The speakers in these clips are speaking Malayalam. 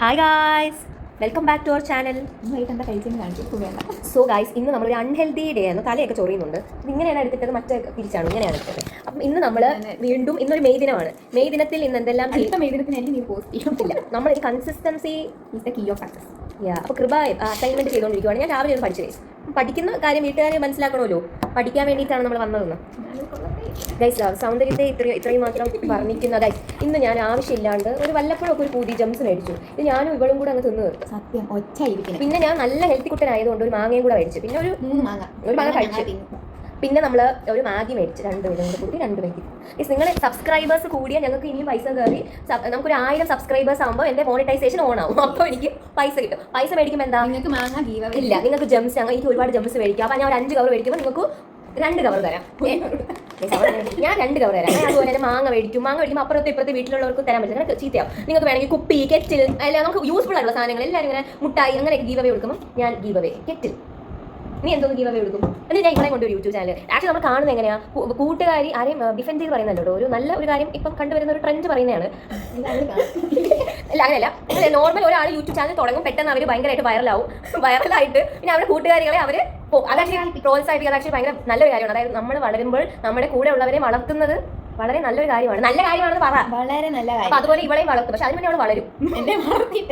Hi guys, welcome back to our channel. So guys, ഇന്ന് നമ്മളൊരു അൺഹെൽത്തി ഡേ ആണ്. തലയൊക്കെ ചൊറിയുന്നുണ്ട്. ഇങ്ങനെയാണ് എടുത്തിട്ടത്, മറ്റേ തിരിച്ചാണ്, ഇങ്ങനെയാണ് എടുത്തത്. അപ്പം ഇന്ന് നമ്മൾ വീണ്ടും ഇന്നൊരു മെയ് ദിനമാണ്. മെയ് ദിനത്തിൽ ഇന്ന് എന്തെല്ലാം ഇല്ല, നമ്മളൊരു consistency is the key of success. അപ്പോൾ കൃപ അസൈൻമെന്റ് ചെയ്തുകൊണ്ടിരിക്കുകയാണ്. ഞാൻ രാവിലെ ഒന്ന് പഠിച്ചു. പഠിക്കുന്ന കാര്യം വീട്ടുകാരെ മനസ്സിലാക്കണമല്ലോ, പഠിക്കാൻ വേണ്ടിയിട്ടാണ് നമ്മൾ വന്നതെന്ന്. ഗൈസ്, സൗന്ദര്യത്തെ ഇത്രയും മാത്രം വർണ്ണിക്കുന്ന ഗൈസ്, ഇന്ന് ഞാൻ ആവശ്യമില്ലാണ്ട് ഒരു വല്ലപ്പോഴൊക്കെ ഒരു പൂതി ജംസ് മേടിച്ചു. ഇത് ഞാനും ഇവളും കൂടെ അങ്ങ് തിന്നു തീർത്തു. സത്യം ഒറ്റയിരിക്കും. പിന്നെ ഞാൻ നല്ല ഹെൽത്തി കുട്ടനായതുകൊണ്ട് ഒരു മാങ്ങയും കൂടെ മേടിച്ചു. പിന്നെ ഒരു മാങ്ങ കഴിച്ചു. പിന്നെ നമ്മൾ ഒരു മാഗി മേടിച്ചു. 2 പേരും കൂടെ കൂട്ടി 2 പേർക്ക്. നിങ്ങളുടെ സബ്സ്ക്രൈബേഴ്സ് കൂടിയാൽ ഞങ്ങൾക്ക് ഇനിയും പൈസ കയറി നമുക്കൊരു 1000 സബ്സ്ക്രൈബേഴ്സ് ആകുമ്പോൾ എൻ്റെ മോണിറ്റൈസേഷൻ ഓൺ ആവും. അപ്പോൾ എനിക്ക് പൈസ കിട്ടും. പൈസ മേടിക്കുമ്പോൾ എന്താ, നിങ്ങൾക്ക് മാങ്ങ ഇല്ല, നിങ്ങൾക്ക് ജംസ്, എനിക്ക് ഒരുപാട് ജംസ് മേടിക്കാം. അപ്പോൾ ഞാൻ ഒരു 5 കവർ മേടിക്കുമ്പോൾ നിങ്ങൾക്ക് 2 കവർ തരാം. ഞാൻ 2 കവർ തരാം. അതുപോലെ തന്നെ മാങ്ങ മേടിക്കുമ്പോൾ അപ്പുറത്തെ വീട്ടിലുള്ളവർക്ക് തരാൻ പറ്റില്ല. നിങ്ങൾക്ക് ചീത്തയാവും. നിങ്ങൾക്ക് വേണമെങ്കിൽ കുപ്പി, കെറ്റിൽ, അല്ല നമുക്ക് യൂസ്ഫുൾ ആയിട്ടുള്ള സാധനങ്ങൾ എല്ലാവരും ഇങ്ങനെ മുട്ടായി അങ്ങനെയൊക്കെ ഗീവ് അവേ കൊടുക്കുമ്പോൾ ഞാൻ ഗീവ് അവേ കെറ്റിൽ. നീ എന്തോന്ന് ഗീവ് അവേ കൊടുക്കും? എന്നിട്ട് ഞാൻ ഇവിടെ കൊണ്ട് ഒരു യൂട്യൂബ് ചാനൽ. ആക്ച്വലി നമ്മൾ കാണുന്നത് എങ്ങനെയാ, കൂട്ടുകാരി ആരെയും ഡിഫെൻഡ് ചെയ്ത് പറയുന്നല്ലോ. ഒരു നല്ല ഒരു കാര്യം ഇപ്പം കണ്ടുവരുന്ന ഒരു ട്രെൻഡ് പറയുന്നതാണ്. അല്ല, അങ്ങനെയല്ല. നോർമൽ ഒരാൾ യൂട്യൂബ് ചാനൽ തുടങ്ങും, പെട്ടെന്ന് അവർ ഭയങ്കരമായിട്ട് വൈറലായിട്ട് പിന്നെ അവരുടെ കൂട്ടുകാരികളെ അവർ അതാക്ച്വലി പ്രോത്സാഹിപ്പിക്കുക. അതാക്ച്വലി ഭയങ്കര നല്ലൊരു കാര്യമാണ്. അതായത് നമ്മൾ വളരുമ്പോൾ നമ്മുടെ കൂടെ ഉള്ളവരെ വളർത്തുന്നത് വളരെ നല്ലൊരു കാര്യമാണ്. നല്ല കാര്യമാണെന്ന് പറ, വളരെ നല്ല കാര്യം. അപ്പൊ അതുപോലെ ഇവളെയും വളർത്തും. പക്ഷെ അതിന് വേണ്ടി അവൾ വളരും.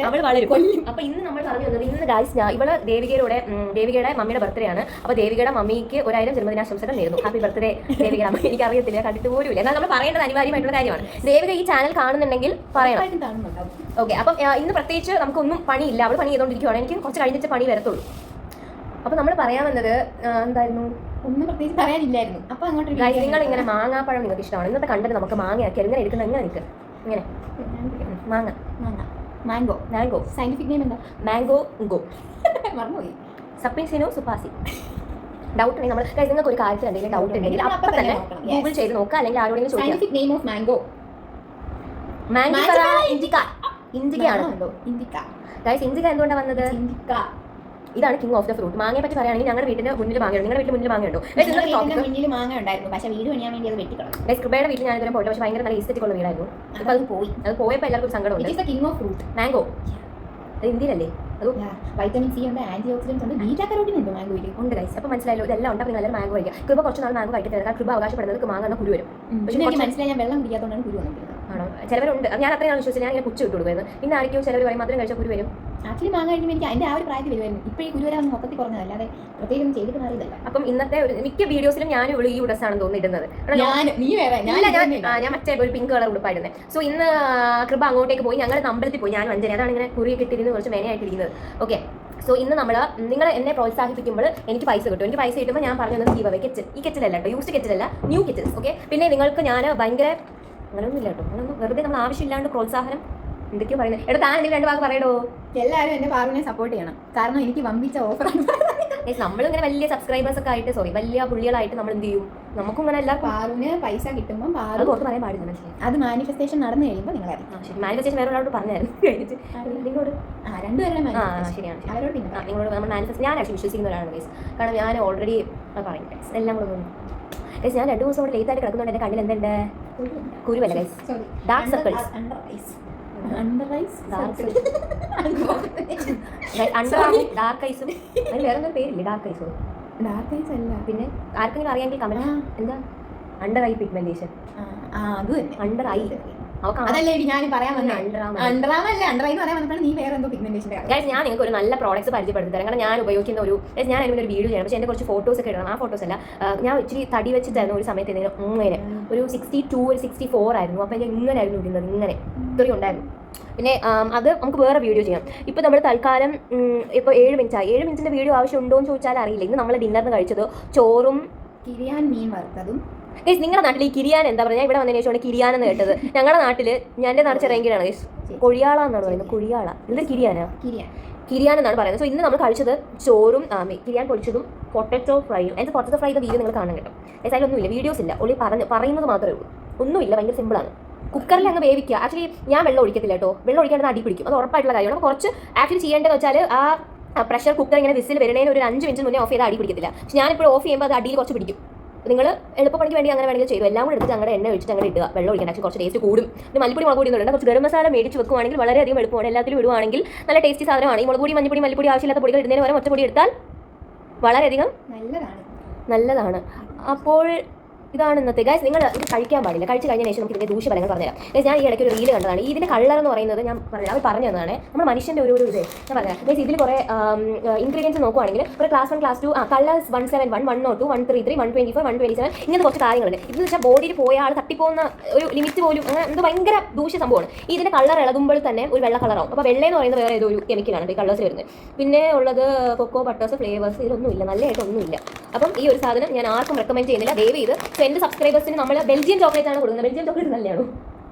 അവൾ വളരും. അപ്പൊ ഇന്ന് നമ്മൾ പറഞ്ഞു തന്നത്, ഇന്ന് ഗായ്സ് ഇവള് ദേവികയുടെ മമ്മിയുടെ ബർത്ത്ഡേ ആണ്. അപ്പൊ ദേവികയുടെ മമ്മിക്ക് 1000 ജന്മദിനാശംസകൾ നേരുന്നു. ഹാപ്പി ബർത്ത്ഡേ ദേവികയുടെ അമ്മ. എനിക്ക് അറിയത്തില്ല, കണ്ടിട്ട് പോലും ഇല്ല. എന്നാൽ നമ്മൾ പറയേണ്ടത് അനിവാര്യമായിട്ടുള്ള കാര്യമാണ്. ദേവിക ഈ ചാനൽ കാണുന്നുണ്ടെങ്കിൽ പറയണം. ഓക്കെ. അപ്പം ഇന്ന് പ്രത്യേകിച്ച് നമുക്കൊന്നും പണിയില്ല. അവൾ പണി ചെയ്തുകൊണ്ടിരിക്കുകയാണ്. എനിക്ക് കുറച്ച് കഴിഞ്ഞിട്ട് പണി വരത്തുള്ളൂ. അപ്പൊ നമ്മൾ പറയാൻ വന്നത് എന്തായിരുന്നു, ഒന്നും പ്രത്യേകിച്ച് പറയാനില്ലായിരുന്നു. അപ്പൊ അങ്ങോട്ട് നിങ്ങൾ ഇങ്ങനെ മാങ്ങാപ്പഴം നിങ്ങൾക്ക് ഇഷ്ടമാണ്. ഇന്നത്തെ കണ്ടത് നമുക്ക് മാങ്ങയാക്കി ഇങ്ങനെ എടുക്കുന്നത്. എങ്ങനെ നിൽക്കുക ഇങ്ങനെ മാംഗോ സയന്റിഫിക് നെയിം എന്താ? മാംഗോ മറന്നുപോയി. സപ്പിൻസിനോ സുപ്പാസി. ഡൗട്ട് ഉണ്ടെങ്കിൽ നമ്മൾ നിങ്ങൾക്ക് ഒരു കാര്യത്തിൽ എന്തെങ്കിലും ഡൗട്ട് ഉണ്ടെങ്കിൽ അപ്പം തന്നെ ഗൂഗിൾ ചെയ്ത് നോക്കുക, അല്ലെങ്കിൽ ആരോടെങ്കിലും ചോദിക്കുക. സയന്റിഫിക് നെയിം ഓഫ് മാംഗോ ഇൻഡിക്കയാണ്. ഗൈസ്, ഇൻഡിക്ക എന്തുകൊണ്ടാണ് വന്നത്? ഇതാണ് കിങ് ഓഫ് ദ ഫ്രൂട്ട്. മാങ്ങയെ പറ്റി പറയുകയാണെങ്കിൽ ഞങ്ങളുടെ വീട്ടിന്റെ മുന്നിൽ മാങ്ങയുണ്ട്. നിങ്ങളുടെ വീട്ടിൽ മുന്നിൽ മാങ്ങയുണ്ടോ? മുന്നിൽ മാങ്ങ ഉണ്ടായിരുന്നു, പക്ഷേ വീട് പണിയാൻ വേണ്ടി അത് വെട്ടിക്കളഞ്ഞു. ഗൈസ്, കൃപയുടെ വീട്ടിൽ ഞാൻ ഇതുവരെ പോയിട്ട്, പക്ഷേ ഭയങ്കര നല്ല ഈസ്റ്ററ്റിക് ഉള്ള വീടായിരുന്നു. അപ്പോൾ അത് പോയപ്പോൾ എല്ലാവർക്കും സങ്കടമുണ്ട്. King of fruit mango. അത് ഇന്ത്യയിലല്ലേ? അത് വൈറ്റമിൻ സി ഉണ്ട്, ആന്റി ഓക്സിഡൻസ് ഉണ്ട്, ബീറ്റാ കരോട്ടിൻ ഉണ്ട് മാംഗോയിൽ. ഉണ്ട് ഗൈസ്. അപ്പോൾ മനസ്സിലായല്ലോ, ഇതെല്ലാം ഉണ്ട്. അപ്പോൾ നല്ല മാംഗോ കഴിക്കുക. കൃപ കുറച്ച് നാൾ മാംഗോ കഴിക്കത്തില്ല. കാരണം കൃപ അവകാശപ്പെടുന്നത് മാങ്ങ എന്ന കുരു വരും. പക്ഷേ എനിക്ക് മനസ്സിലായി, ഞാൻ വെള്ളം കുടിക്കാത്തതുകൊണ്ടാണ് കുരു വന്നിരിക്കുന്നത്. ആണോ? ചിലവരുണ്ട്. ഞാൻ അത്രയാണ് വിശ്വസിച്ചത്. ഞാൻ ഇങ്ങനെ പുച്ഛ വിട്ട് കൊടുക്കുന്നത്. പിന്നെ ആയിരിക്കും ചിലവർ പറയും മാത്രം കഴിച്ചാൽ കുരു വരും. ആക്ച്വലി മാങ്ങ കഴിക്കുമ്പോൾ എനിക്ക് അതിൻ്റെ ആ ഒരു പ്രായത്തിൽ വരുമായിരുന്നു. ഇപ്പോൾ ഈ കുരു വരാൻ മൊത്തത്തിൽ കുറഞ്ഞത്, അല്ലാതെ പ്രത്യേകം ചെയ്തിട്ട് മാറിയതല്ല. അപ്പം ഇന്നത്തെ മിക്ക വീഡിയോസിലും ഞാൻ ഈ ഡ്രസ്സാണെന്ന് തോന്നിയിരുന്നത്. ഞാൻ മറ്റേ ഒരു പിങ്ക് കളർ ഉടുപ്പായിരുന്നത്. സോ ഇന്ന് കൃപ അങ്ങോട്ടേക്ക് പോയി. ഞങ്ങൾ അമ്പലത്തിൽ പോയി. ഞാനും അഞ്ചന. അതാണ് ഇങ്ങനെ കുറിയൊക്കെ ഇട്ടിരുന്ന് കുറച്ച് മേനയായിട്ടിരിക്കുന്നത്. ഓക്കെ. സോ ഇന്ന് നിങ്ങൾ എന്നെ പ്രോത്സാഹിപ്പിക്കുമ്പോൾ എനിക്ക് പൈസ കിട്ടും. എനിക്ക് പൈസ കിട്ടുമ്പോൾ ഞാൻ പറഞ്ഞു തന്നത് ഗീവ് അവേ കെറ്റിൽ. ഈ കെറ്റിലല്ല കേട്ടോ, യൂസ്ഡ് കെറ്റിലല്ല, ന്യൂ കെറ്റിൽസ്. ഓക്കെ. പിന്നെ നിങ്ങൾക്ക് ഞാൻ ഭയങ്കര അങ്ങനെയൊന്നും ഇല്ല കേട്ടോ, അങ്ങനൊന്നും വെറുതെ നമ്മൾ ആവശ്യമില്ലാണ്ട് പ്രോത്സാഹനം എന്തൊക്കെയോ പറയുന്നത്. എടാ, താൻ എന്തെങ്കിലും 2 വാക്ക് പറയടോ. എല്ലാവരും എന്റെ പാറുവിനെ സപ്പോർട്ട് ചെയ്യണം. കാരണം എനിക്ക് വമ്പിച്ച ഓഫറാണ്. നമ്മളിങ്ങനെ വലിയ സബ്സ്ക്രൈബേഴ്സ് ഒക്കെ ആയിട്ട്, വലിയ പുള്ളികളായിട്ട് നമ്മൾ എന്ത് ചെയ്യും? നമുക്കും ഇങ്ങനെ എല്ലാ പാറുവിന് പൈസ കിട്ടുമ്പോൾ പാറു പുറത്ത് പറയാൻ പാടില്ല. മനസ്സിലായി? അത് മാനിഫെസ്റ്റേഷൻ നടന്നു കഴിയുമ്പോൾ നിങ്ങൾ ശരി. മാനിഫെസ്റ്റേഷൻ വേറെ ഒരാളോട് പറഞ്ഞായിരുന്നു കഴിഞ്ഞിട്ട് നിങ്ങളോട്. 2 പേരുടെ ശരിയാണ്. അവരോട് നിങ്ങളോട് നമ്മൾ മാനിഫെസ്റ്റ്. ഞാൻ ആക്ച്വലി വിശ്വസിക്കുന്ന ഒരാളാണ് ഗൈസ്. കാരണം ഞാൻ ഓൾറെഡി പറയും ഗൈസ്, എല്ലാം കൂടെ തോന്നുന്നു ഗൈസ്. ഞാൻ 2 ദിവസം കൊണ്ട് ലേറ്റ് ആയിട്ട് കിടക്കുന്നുണ്ട്. എൻ്റെ കണ്ണിൽ എന്തുണ്ട്? കുരുവല്ല ഗൈസ്, ഡാർക്ക് സർക്കിൾസ്. ഡാർക്ക് ഐസും. അതിന് വേറെ എന്തൊരു പേരില്ലേ? ഡാർക്ക് ഐസോ? ഡാർക്ക് ഐസ് അല്ല. പിന്നെ ആർക്കെങ്കിലും അറിയാമെങ്കിൽ കമന്റ്. എന്താ? Under eye pigmentation. അത് തന്നെ, അണ്ടർ ഐ. അതല്ലേ ഞാൻ പറയാൻ ഞാൻ നിങ്ങൾക്ക് ഒരു നല്ല പ്രോഡക്ട്സ് പരിചയപ്പെടുത്തി തരാം. കാരണം ഞാൻ ഉപയോഗിക്കുന്ന ഞാൻ അതിന് ഒരു വീഡിയോ ചെയ്യണം. പക്ഷേ എൻ്റെ കുറച്ച് ഫോട്ടോസ് ഒക്കെ ഇടണം. ആ ഫോട്ടോസ് അല്ല, ഞാൻ ഇച്ചിരി തടി വെച്ചിട്ടായിരുന്നു ഒരു സമയത്ത് ഇങ്ങനെ ഒരു 62 ഒരു 64 ആയിരുന്നു. അപ്പോൾ ഞാൻ ഇങ്ങനെ ആയിരുന്നു ഇടുന്നത്, ഇങ്ങനെ ഇത്രയും ഉണ്ടായിരുന്നു. പിന്നെ അത് നമുക്ക് വേറെ വീഡിയോ ചെയ്യാം. ഇപ്പോൾ നമ്മൾ തൽക്കാലം ഇപ്പോൾ 7 മിനിറ്റായി. 7 മിനിറ്റിൻ്റെ വീഡിയോ ആവശ്യമുണ്ടോ എന്ന് ചോദിച്ചാൽ അറിയില്ല. ഇന്ന് നമ്മൾ ഡിന്നറിന് കഴിച്ചത് ചോറും കിരിയാൻ മീൻ വറുത്തതും. ഗൈസ്, നിങ്ങളുടെ നാട്ടിൽ ഈ കിരിയാൻ എന്താ പറയുക? ഇവിടെ വന്നതിന് ശേഷമാണ് കിരിയാൻ എന്ന് കേട്ടത്. ഞങ്ങളുടെ നാട്ടിൽ, എൻ്റെ നാട് ചെറിയങ്കിലാണ് ഗൈസ്, കൊഴിയാള എന്നാണ് പറയുന്നത്. കൊഴിയാള. എന്തൊരു കിരിയാനാ? കിരിയാൻ എന്നാണ് പറയുന്നത്. സോ ഇന്ന് നമ്മൾ കഴിച്ചത് ചോറും കിരിയാൻ പൊരിച്ചതും പൊട്ടറ്റോ ഫ്രൈയും. എൻ്റെ പൊട്ടറ്റോ ഫ്രൈയുടെ വീഡിയോ നിങ്ങൾ കാണാൻ കേട്ടോ ഗൈസ്. അതിലൊന്നുമില്ല, വീഡിയോസ് ഇല്ല, ഒള്ളി പറയുന്നത് മാത്രമേ ഉള്ളൂ. ഒന്നുമില്ല, ഭയങ്കര സിമ്പിളാണ്. കുക്കറിൽ അങ്ങ് വേവിക്കുക. ആക്ച്വലി ഞാൻ വെള്ളം ഒഴിക്കത്തില്ല കേട്ടോ. വെള്ളം ഒഴിക്കാണ്ട് അടി പിടിക്കും, അത് ഉറപ്പായിട്ടുള്ള കാര്യമാണ്. അപ്പോൾ കുറച്ച് ആക്ച്വലി ചെയ്യേണ്ടതെന്ന് വെച്ചാൽ പ്രഷർ കുക്കർ ഇങ്ങനെ വിസിൽ വരുന്നതിന് ഒരു 5 മിനിറ്റ് മുന്നേ ഓഫ് ചെയ്താൽ അടി പിടിക്കത്തില്ല. പക്ഷെ ഞാനിപ്പോൾ ഓഫ് ചെയ്യുമ്പോൾ അത് അടിയിൽ കുറച്ച് പിടിക്കും. നിങ്ങൾ എളുപ്പപ്പണിക്ക് വേണ്ടി അങ്ങനെ വേണമെങ്കിൽ ചെയ്തു. എല്ലാം കൂടെ എടുത്ത് അങ്ങനെ എണ്ണ ഒഴിച്ചിട്ട് അങ്ങനെ ഇടുക. വെള്ളം ഒഴിക്കണം, ആക്ച്വലി കുറച്ച് ടേസ്റ്റ് കൂടും. ഇത് മല്ലിപ്പൊടി മുളക് പൊടി ഒന്നും കുറച്ച് ഗരം മസാല മേടിച്ച് വെക്കുവാണെങ്കിൽ വളരെയധികം എളുപ്പമാണ്. എല്ലാത്തിലും ഇടുവാണെങ്കിൽ നല്ല ടേസ്റ്റി സാധനമാണ്. ഈ മുളക് പൊടി മഞ്ഞപ്പൊടി മല്ലിപ്പൊടി ആവശ്യമില്ലാത്ത പൊടികൾ ഇടുന്നതിന് പകരം ഒറ്റപ്പൊടി എടുത്താൽ വളരെയധികം നല്ലതാണ്. അപ്പോൾ ഇതാണ് ഇന്നത്തെ ഗൈസ്. നിങ്ങൾ ഇത് കഴിക്കാൻ പാടില്ല. കഴിച്ച് കഴിഞ്ഞ ശേഷം നമുക്ക് ഇതിന്റെ ദൂഷ്യഫലങ്ങൾ പറഞ്ഞുതരാം. ഗൈസ് ഞാൻ ഈ ഇടയ്ക്ക് ഒരു റീല് കണ്ടതാണ്. ഇതിന്റെ കളർ എന്ന് പറയുന്നത് ഞാൻ പറഞ്ഞത് അവർ പറഞ്ഞു തന്നതാണ്. നമ്മൾ മനുഷ്യന്റെ ഒരു ഇത് ഞാൻ പറഞ്ഞത്. ഗൈസ് ഇതിൽ കുറേ ഇൻഗ്രീഡിയൻസ് നോക്കുവാണെങ്കിൽ ഒരു ക്ലാസ് 1 ക്ലാസ് 2 കളേഴ്സ് 171 102 133 124 127 ഇങ്ങനത്തെ കുറച്ച് കാര്യങ്ങളുണ്ട്. ഇതെന്ന് വെച്ചാൽ ബോഡിയിൽ പോയ ആൾ തട്ടിപ്പോകുന്ന ഒരു ലിമിറ്റ് പോലും അങ്ങനെ എന്തോ ഭയങ്കര ദൂഷ്യ സംഭവമാണ്. ഇതിന്റെ കളർ ഇളകുമ്പോൾ തന്നെ ഒരു വെള്ള കളറാവും. അപ്പോൾ വെള്ള എന്ന് പറയുന്നത് വേറെ ഏതോ ഒരു കെമിക്കലാണ് ഈ കളേഴ്സ് വരുന്നത്. പിന്നെ ഉള്ളത് കൊക്കോ ബട്ടേഴ്സ് ഫ്ലേവേഴ്സ് ഇതിലൊന്നുമില്ല, നല്ലതായിട്ടൊന്നുമില്ല. അപ്പം ഈ ഒരു സാധനം ഞാൻ ആർക്കും റെക്കമെൻഡ് ചെയ്യുന്നില്ല. ദയവ് ചെയ്ത് എൻ്റെ സബ്സ്ക്രൈബേഴ്സിന് നമ്മൾ ബെൽജിയൻ ചോക്ലേറ്റ് ആണ് കൊടുക്കുന്നത്. ബെൽജിയൻ ചോക്ലേറ്റ് നല്ലതാണോ?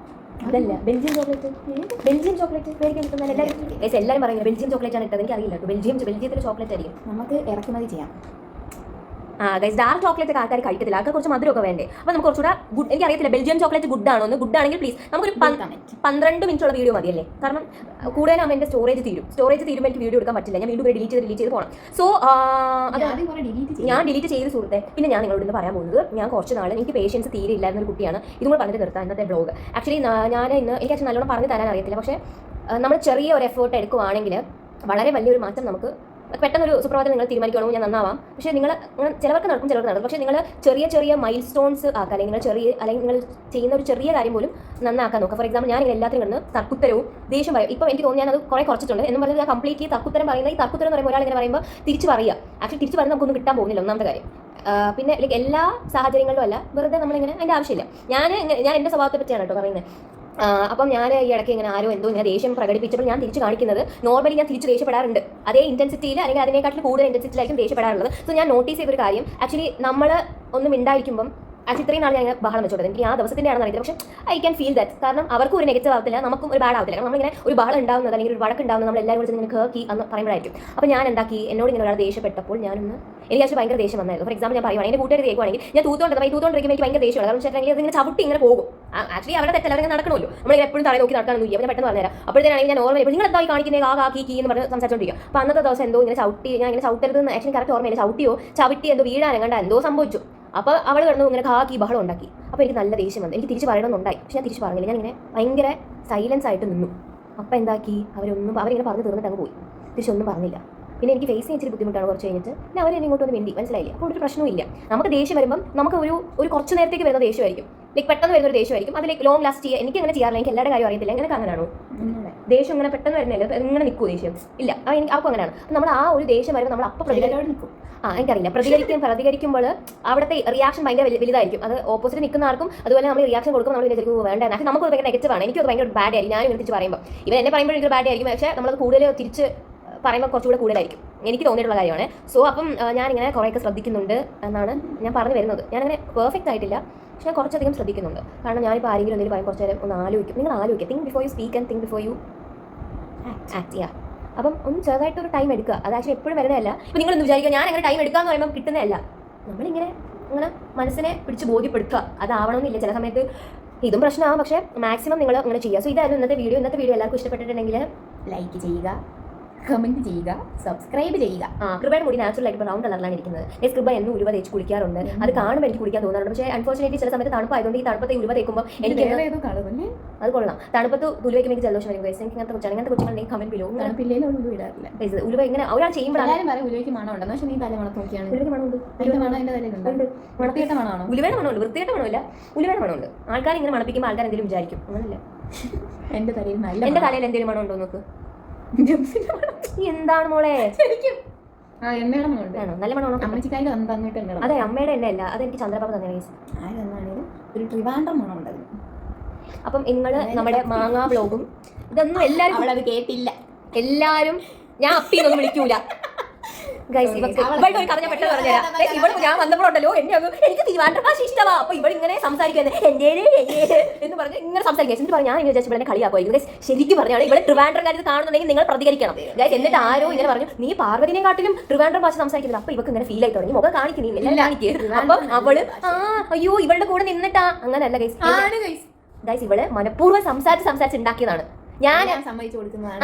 അതല്ല ബെൽജിയൻ ചോക്ലേറ്റ് മേടിക്കാൻ കിട്ടുന്ന എല്ലാവരും പറയുന്നത് ബെൽജിയൻ ചോക്ലേറ്റ് ആണ് ഇട്ടത്. എനിക്ക് അറിയില്ല. ബെൽജിയത്തിലെ ചോക്ലേറ്റ് ആയിരിക്കും. നമുക്ക് ഇറക്കുമതി ചെയ്യാം. ഗൈസ് ഡാർക്ക് ചോക്ലേറ്റ് ഒക്കെ ആൾക്കാർ കഴിക്കത്തില്ല. ആൾക്കാർ കുറച്ച് മധുരമൊക്കെ വേണ്ടേ. അപ്പോൾ നമുക്ക് കുറച്ചുകൂടെ ഗുഡ്, എനിക്ക് അറിയത്തില്ല ബെൽജിയൻ ചോക്ലേറ്റ് ഗുഡ് ആണോ എന്ന്. ഗുഡ് ആണെങ്കിൽ പ്ലീസ് നമുക്കൊരു 12 മിനിറ്റുള്ള വീഡിയോ മതിയല്ലേ. കാരണം കൂടുതലും എൻ്റെ സ്റ്റോറേജ് തീരുമ്പോൾ എനിക്ക് വീഡിയോ എടുക്കാൻ പറ്റില്ല. ഞാൻ വീണ്ടും ഡിലീറ്റ് ചെയ്ത് പോകണം. സോ ഞാൻ ഡിലീറ്റ് ചെയ്ത് സുഹൃത്തെ. പിന്നെ ഞാൻ നിങ്ങളോട് ഇന്ന് പറയാൻ പോകുന്നത്, ഞാൻ കുറച്ച് നാൾ എനിക്ക് പേഷ്യൻസ് തീരെ ഇല്ലായിരുന്ന ഒരു കുട്ടിയാണ്. ഇതും കൂടെ പറഞ്ഞിട്ട് നിർത്താം ഇന്നത്തെ ബ്ലോഗ്. ആക്ച്വലി ഞാൻ ഇന്ന് എനിക്ക് നല്ലോണം പറഞ്ഞു തരാൻ അറിയത്തില്ല. പക്ഷേ നമ്മൾ ചെറിയ ഒരു എഫേർട്ട് എടുക്കുവാണെങ്കിൽ വളരെ വലിയൊരു മാറ്റം നമുക്ക് പെട്ടെന്നൊരു സുപ്രഭാതം നിങ്ങൾ തീരുമാനിക്കണോ ഞാൻ നന്നാവാം. പക്ഷേ നിങ്ങൾ ചിലവർക്ക് നടക്കും. പക്ഷേ നിങ്ങൾ ചെറിയ മൈൽ സ്റ്റോൺസ് ആക്കുക. അല്ലെങ്കിൽ നിങ്ങൾ ചെയ്യുന്ന ഒരു ചെറിയ കാര്യം പോലും നന്നാക്കാൻ നോക്കുക. ഫോർ എക്സാമ്പിൾ ഞാൻ എല്ലാത്തിനും കിടന്ന് തർക്കുത്തരവും ദേഷ്യം പറയും. ഇപ്പോൾ എനിക്ക് തോന്നി ഞാനത് കുറച്ചിട്ടുണ്ട് എന്ന് പറഞ്ഞാൽ ഞാൻ കംപ്ലീറ്റ്ലി തർക്കുത്തരം പറയുന്നത്. ഈ തർക്കുത്തരം എന്ന് പറയുമ്പോൾ ഒരാൾ ഇങ്ങനെ പറയുമ്പോൾ തിരിച്ച് പറയുക. ആക്ച്വലി തിരിച്ച് പറയുന്നത് നമുക്കൊന്നും കിട്ടാൻ പോകുന്നില്ല, ഒന്നാമത്തെ കാര്യം. പിന്നെ എല്ലാ സാഹചര്യങ്ങളിലും അല്ല, വെറുതെ നമ്മളിങ്ങനെ അതിൻ്റെ ആവശ്യമില്ല. ഞാൻ എൻ്റെ സ്വഭാവത്തെ പറ്റിയാണ് കേട്ടോ പറയുന്നത്. അപ്പം ഞാൻ ഈ ഇടയ്ക്ക് ഇങ്ങനെ ആരോ എന്തോ ഇങ്ങനെ ദേഷ്യം പ്രകടിപ്പിച്ചപ്പോൾ ഞാൻ തിരിച്ച് കാണിക്കുന്നത് നോർമലി ഞാൻ തിരിച്ച് ദേഷ്യപ്പെടാറുണ്ട്. അതേ ഇൻറ്റൻസിറ്റിയിൽ അല്ലെങ്കിൽ അതിനെക്കാട്ടിലും കൂടുതൽ ഇൻറ്റൻസിറ്റിയിലായിരിക്കും ദേഷ്യപ്പെടാറുള്ളത്. സോ ഞാൻ നോട്ടീസ് ചെയ്തൊരു കാര്യം, ആക്ച്വലി നമ്മൾ ഒന്നും ഉണ്ടായിരിക്കുമ്പം ആക്ച്വലി ഇത്രയും നാൾ ഞാൻ ബഹളം വെച്ചോട്ടെ. എനിക്ക് ആ ദിവസത്തിൻ്റെ ആണെന്ന് അറിയില്ല. പക്ഷേ ഐ ക്യാൻ ഫീൽ ദാറ്റ്. കാരണം അവർക്കും ഒരു നെഗറ്റീവ് ആവത്തില്ല, നമുക്കും ഒരു ബാഡ് ആവത്തില്ല. കാരണം നമ്മളിങ്ങനെ ഒരു ബഹളം ഉണ്ടാവുന്നത് അല്ലെങ്കിൽ ഒരു വഴക്കുണ്ടാവുന്നത് നമ്മൾ എല്ലാവരും കൂടി ഇങ്ങനെ കേൾക്കി എന്ന് പറയുമ്പോഴായിരിക്കും. അപ്പോൾ ഞാൻ എന്താക്കി, എന്നോട് ഇങ്ങനെ ഒരാൾ ദേഷ്യപ്പെട്ടപ്പോൾ ഞാനൊന്ന് എനിക്ക് ആക്ച്വലി ഭയങ്കര ദേഷ്യം വന്നായിരുന്നു. ഫോർ എക്സാമ്പിൾ ഞാൻ പറയുവാണെങ്കിൽ എൻ്റെ കൂട്ടുകാർ കേൾക്കുവാണെങ്കിൽ ഞാൻ തൂത്തോണ്ടിരിക്കുമ്പോൾ എനിക്ക് ഭയങ്കര ദേഷ്യമാണ്. കാരണം വെച്ചിട്ടുണ്ടെങ്കിൽ അതിങ്ങനെ ചവിട്ടി ഇങ്ങനെ പോകും. ആക്ച്വലി അവരുടെ തെറ്റല്ല, അവരിങ്ങനെ നടക്കണമല്ലോ. നമ്മളിങ്ങനെ എപ്പോഴും തല നോക്കി നടക്കാനൊന്നും ഇല്ല. ഞാൻ പെട്ടെന്ന് പറഞ്ഞുതരാം. അപ്പോഴത്തേനാണെങ്കിൽ ഞാൻ ഓർമ്മ നിങ്ങൾ എന്തായി കാണിക്കുന്നത് കീ എന്ന് പറഞ്ഞ് സംസാരിച്ചോണ്ടിരിക്കുക. അപ്പോൾ അന്നത്തെ ദിവസം എന്തോ ഇങ്ങനെ ചവിട്ടി, ഞാൻ ഇങ്ങനെ ചവിട്ടരുതെന്ന് ആക്ച്വലി കറക്റ്റ് ഓർമ്മയില്ല. ചവിട്ടി എന്തോ വീഴാനെങ്ങാണ്ട് എന്തോ സംഭവിച്ചു. അപ്പോൾ അവൾ കിടന്നു ഇങ്ങനെ ബഹളം ഉണ്ടാക്കി. അപ്പോൾ എനിക്ക് നല്ല ദേഷ്യം വന്നു. എനിക്ക് തിരിച്ച് പറയണമെന്നുണ്ടായി. പക്ഷേ ഞാൻ തിരിച്ച് പറഞ്ഞില്ല. ഞാനിങ്ങനെ ഭയങ്കര സൈലൻസ് ആയിട്ട് നിന്നു. അപ്പോൾ എന്താക്കി, അവരിങ്ങനെ പറഞ്ഞു തീർന്നിട്ട് അങ്ങ് പോയി. തിരിച്ചൊന്നും പറഞ്ഞില്ല. പിന്നെ എനിക്ക് ഫേസ് ചെയ്യാൻ ഇച്ചിരി ബുദ്ധിമുട്ടാണ് കുറച്ച് കഴിഞ്ഞിട്ട്. പിന്നെ അവരെന്നെ ഇങ്ങോട്ട് വന്ന് വേണ്ടി മനസ്സിലായില്ല. അപ്പോൾ ഒരു പ്രശ്നമില്ല. നമുക്ക് ദേഷ്യം വരുമ്പം നമുക്ക് ഒരു കുറച്ച് നേരത്തേക്ക് വരുന്ന ദേഷ്യമായിരിക്കും. പെട്ടെന്ന് വരുന്നൊരു ദേഷ്യമായിരിക്കും. അത് ലോങ് ലാസ്റ്റ് ചെയ്യുക. എനിക്ക് അങ്ങനെ ചെയ്യാറില്ല. എനിക്ക് എല്ലാവരുടെ കാര്യം അറിയത്തില്ല. എനിക്ക് അങ്ങനെയാണോ ദേഷ്യം ഇങ്ങനെ പെട്ടെന്ന് വരുന്നില്ല, ഇങ്ങനെ നിൽക്കുമോ ദേഷ്യം? ഇല്ല. എനിക്ക് ആർക്കും അങ്ങനെയാണ്. നമ്മൾ ആ ഒരു ദേഷ്യം വരുമ്പോൾ നമ്മൾ അപ്പം നിൽക്കും. എനിക്കറിയില്ല. പ്രതികരിക്കുമ്പോൾ അവിടുത്തെ റിയാക്ഷൻ ഭയങ്കര വലുതായിരിക്കും. അത് ഓപ്പോസിറ്റ് നിൽക്കുന്ന ആർക്കും അതുപോലെ നമ്മൾ റിയാക്ഷൻ കൊടുക്കുമ്പോൾ നമ്മൾ വിചാരിക്കും വേണ്ട. നമുക്ക് ഭയങ്കര നെഗറ്റീവാണ്. എനിക്കത് ഭയങ്കര ബാഡ് ആയിരിക്കും. ഞാനും തിരിച്ച് പറയുമ്പോൾ ഇവർ എന്നെ പറയുമ്പോൾ എനിക്കൊരു ബാഡ് ആയിരിക്കും. പക്ഷേ നമ്മളത് കൂടുതൽ തിരിച്ച് പറയുമ്പോൾ കുറച്ചുകൂടെ കൂടുതലായിരിക്കും. എനിക്ക് തോന്നിയിട്ടുള്ള കാര്യമാണ്. സോ അപ്പം ഞാനിങ്ങനെ കുറേയൊക്കെ ശ്രദ്ധിക്കുന്നുണ്ട് എന്നാണ് ഞാൻ പറഞ്ഞു വരുന്നത്. ഞാനങ്ങനെ പെർഫെക്റ്റ് ആയിട്ടില്ല, പക്ഷേ ഞാൻ കുറച്ചധികം ശ്രദ്ധിക്കുന്നുണ്ട്. കാരണം ഞാനിപ്പോൾ ആരെങ്കിലും എന്തെങ്കിലും പറയും കുറച്ച് നേരം ഒന്ന് ആലോചിക്കും. നിങ്ങൾ ആലോചിക്കുക. Think before you speak and think before you act ചെയ്യുക. അപ്പം ഒന്ന് ചെറുതായിട്ടൊരു ടൈം എടുക്കുക. അത് ആക്ച്വലി എപ്പോഴും വരുന്നതല്ല. ഇപ്പം നിങ്ങളൊന്ന് വിചാരിക്കുക ഞാൻ അങ്ങനെ ടൈം എടുക്കാമെന്ന് പറയുമ്പോൾ കിട്ടുന്നതല്ല. നമ്മളിങ്ങനെ മനസ്സിനെ പിടിച്ച് ബോധ്യപ്പെടുത്തുക. അതാവണമെന്നില്ല. ചില സമയത്ത് ഇതും പ്രശ്നമാകും, പക്ഷേ മാക്സിമം നിങ്ങൾ അങ്ങനെ ചെയ്യുക. സോ ഇതായിരുന്നു ഇന്നത്തെ വീഡിയോ എല്ലാവർക്കും ഇഷ്ടപ്പെട്ടിട്ടുണ്ടെങ്കിൽ ലൈക്ക് ചെയ്യുക, കമന്റ് ചെയ്യുക, സബ്സ്ക്രൈബ് ചെയ്യുക. കൃപയുടെ മുടി നാച്ചുറൽ ആയിട്ട് റൗണ്ട് കളറിലാണ് ഇരിക്കുന്നത്. കൃപ എന്നും ഉലുവ തേച്ച് കുളിക്കാറുണ്ട്. അത് കാണുമ്പോൾ എനിക്ക് കുളിക്കാൻ തോന്നാറുണ്ട്. പക്ഷേ അൺഫോർച്ചുനേറ്റ്ലി ചില സമയത്ത് തണുപ്പായതുകൊണ്ട് ഈ തണുപ്പത്തെ ഉലുവ തേക്കുമ്പോൾ എനിക്ക് അത് കൊള്ളാം. തണുപ്പത്ത് ഉലുവയ്ക്ക് എനിക്ക് ജലദോഷം വരും. എനിക്ക് ഇങ്ങനത്തെ കൊച്ചുകളുടെ കമന്റ് ബിലോ ഉലുവ ഇങ്ങനെ ഒരാൾ ചെയ്യുമ്പോഴാണ് ഉലുവയ്ക്ക് മണമുണ്ടെന്ന്. പക്ഷേ നീ തല മണത്ത് നോക്കിയാണ് ഉലുവയ്ക്ക് മണമുണ്ട്. വൃത്തികെട്ട മണമാണോ? ഉലുവയുടെ മണമുണ്ട്. വൃത്തികെട്ട മണമില്ല, ഉലുവയുടെ മണമുണ്ട്. ആൾക്കാർ ഇങ്ങനെ മണപ്പിക്കുമ്പോൾ ആൾക്കാർ എന്തെങ്കിലും വിചാരിക്കും. അങ്ങനല്ല. എൻ്റെ തലയിൽ എന്തെങ്കിലും മണം ഉണ്ടോ നോക്ക്. എന്താണ് മോളെ ശരിക്കും എണ്ണയുടെ മണമുണ്ട്. നല്ല മണമാണോ? അമ്മച്ചിക്കായിട്ട് തന്നിട്ട് എണ്ണ. അതെ അമ്മയുടെ എണ്ണയല്ല, അതെനിക്ക് ചന്ദ്രപാപ തന്നെ. ആര് തന്നാണേലും ഒരു ട്രിവാൻഡ്രം മണം ഉണ്ടായിരുന്നു. അപ്പം നിങ്ങള് നമ്മുടെ മാങ്ങാ വ്ലോഗും ഇതൊന്നും എല്ലാവരും അവളത് കേട്ടില്ല. എല്ലാവരും ഞാൻ അപ്പിന്നൊന്നും വിളിക്കൂല. ഇവളുടെ ഒരു കഥ ഞാൻ പെട്ടെന്ന് പറഞ്ഞുതരാം. ഇവിടെ ഞാൻ വന്നപ്പോഴുണ്ടല്ലോ എനിക്ക് തിരുവാൻഡ്രം ഭാഷ ഇഷ്ടമാ. അപ്പൊ ഇവളിങ്ങനെ സംസാരിക്കുന്നത് എന്റെ എന്ന് പറഞ്ഞ് ഇങ്ങനെ സംസാരിക്കുക. എന്നിട്ട് പറഞ്ഞു ഞാൻ ഇങ്ങനെ വിചാരിച്ചു ഇവിടെ കളിയാക്കുമായിരുന്നു. ശരിക്കും പറഞ്ഞാൽ ഇവിടെ ട്രിവാൻഡ്രം കാര്യത്തിൽ കാണുന്നുണ്ടെങ്കിൽ നിങ്ങൾ പ്രതികരിക്കണം. എന്നിട്ട് ആരോ ഇങ്ങനെ പറഞ്ഞു നീ പാർവതിനെ കാട്ടിലും ട്രിവാൻഡ്രം ഭാഷ സംസാരിക്കുന്നത്. അപ്പൊ ഇവക്ക് ഇങ്ങനെ ഫീൽ ആയി തുടങ്ങി. മുഖം കാണിക്കുന്നു എല്ലാം കാണിക്കുക. അപ്പം അവള് അയ്യോ ഇവളുടെ കൂടെ നിന്നിട്ടാ. അങ്ങനെയല്ല ഗൈസ്, ഇവള് മനഃപൂർവ്വം സംസാരിച്ച് ഉണ്ടാക്കിയതാണ്. ഞാൻ സമ്മതിച്ചു കൊടുക്കുന്നതാണ്.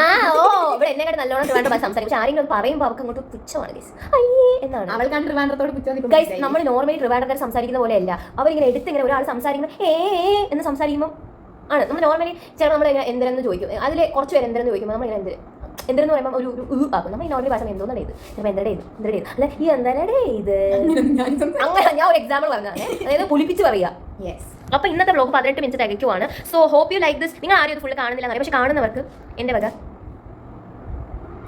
അവൾ എന്നെ കണ്ട് നല്ലോണം ട്രിവാൻഡ്രം സംസാരിക്കും. പക്ഷെ ആരെങ്കിലും പറയുമ്പോൾ അവർക്ക് അങ്ങോട്ട് പുച്ഛമാണ് ഗൈസ്. അയ്യേ എന്നാണ് അവൾക്കാണ് ട്രിവാൻഡ്രത്തോട് ഗൈസ്. നമ്മൾ നോർമലി ട്രിവാൻഡ്രക്കാർ സംസാരിക്കുന്ന പോലെയല്ല. അവരിങ്ങനെ എടുത്തിങ്ങനെ ഒരാൾ സംസാരിക്കുമ്പോൾ എന്ന് സംസാരിക്കുമ്പോൾ ആണ് നമ്മൾ നോർമലി ചില നമ്മൾ എന്തെന്ന് ചോദിക്കും. അതിൽ കുറച്ച് പേര് എന്തെന്ന് ചോദിക്കുമ്പോൾ നമ്മളിങ്ങനെ എന്തെന്ന് പറയുമ്പോൾ ഒരു ആക്കും. നമ്മൾ ഈ നോർമലി ഭാഷ എന്തോന്നടേ ഇത്, ചിലപ്പോൾ എന്തരടേ അല്ല ഈ എന്തരടേ ഇത് അങ്ങനെ. ഞാൻ ഒരു എക്സാമ്പിൾ പറഞ്ഞാൽ അതായത് പുളിപ്പിച്ച് പറയുക. അപ്പൊ ഇന്നത്തെ വ്ലോഗ് 18 മിനിറ്റ് തികയ്ക്കുവാണ്. So hope you like this. നിങ്ങൾ ആരും ഇത് ഫുള്ള് കാണുന്നില്ല എന്നറിയാം, പക്ഷെ കാണുന്നവർക്ക് എൻ്റെ വക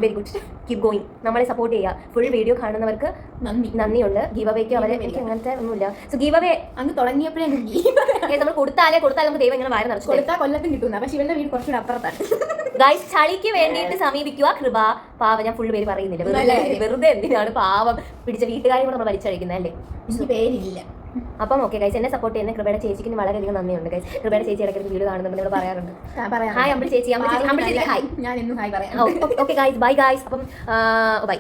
വെരി ഗുഡ്, കീപ് ഗോയിങ്. നമ്മളെ സപ്പോർട്ട് ചെയ്യുക. ഫുൾ വീഡിയോ കാണുന്നവർക്ക് നന്ദിയുണ്ട്. ഗീവ് അവേക്ക് അവരെ എനിക്ക് അങ്ങനത്തെ ഒന്നുമില്ല. സോ ഗീവ് അവേ അങ്ങ് തുടങ്ങിയപ്പോഴേ നമ്മൾ കൊടുത്താലേ നമുക്ക് ദൈവം ഇങ്ങനെ വയറ് നിറച്ചു കൊടുത്താൽ കൊല്ലത്തും കിട്ടുന്ന. പക്ഷെ ഇവരുടെ വീട് കുറച്ചുകൂടെ അപ്പുറത്താണ്. ഗൈസ്. ചളിക്ക് വേണ്ടിയിട്ട് സമീപിക്കുക. കൃപ പാവം, ഞാൻ ഫുൾ പേര് പറയുന്നില്ല, വെറുതെ എന്തിനാണ് പാവം പിടിച്ച വീട്ടുകാരെ കൂടെ നമ്മൾ വലിച്ചഴിക്കുന്നത് അല്ലേ. എനിക്ക് പേരില്ല. അപ്പം ഓക്കെ ഗൈസ്, എന്നെ സപ്പോർട്ട് ചെയ്യുന്ന കൃപയുടെ ചേച്ചിക്ക് വളരെയധികം നന്ദിയുണ്ട് ഗൈസ്. കൃപയുടെ ചേച്ചി ഇടയ്ക്ക് വീഡിയോ കാണുന്നുണ്ട്, നിങ്ങൾ പറയാറുണ്ട്. ഹായ് അമ്പിളി ചേച്ചി. ഹായ്. ഞാൻ എന്നും ഹായ് പറയാം. Okay guys, bye guys. അപ്പം ബൈ.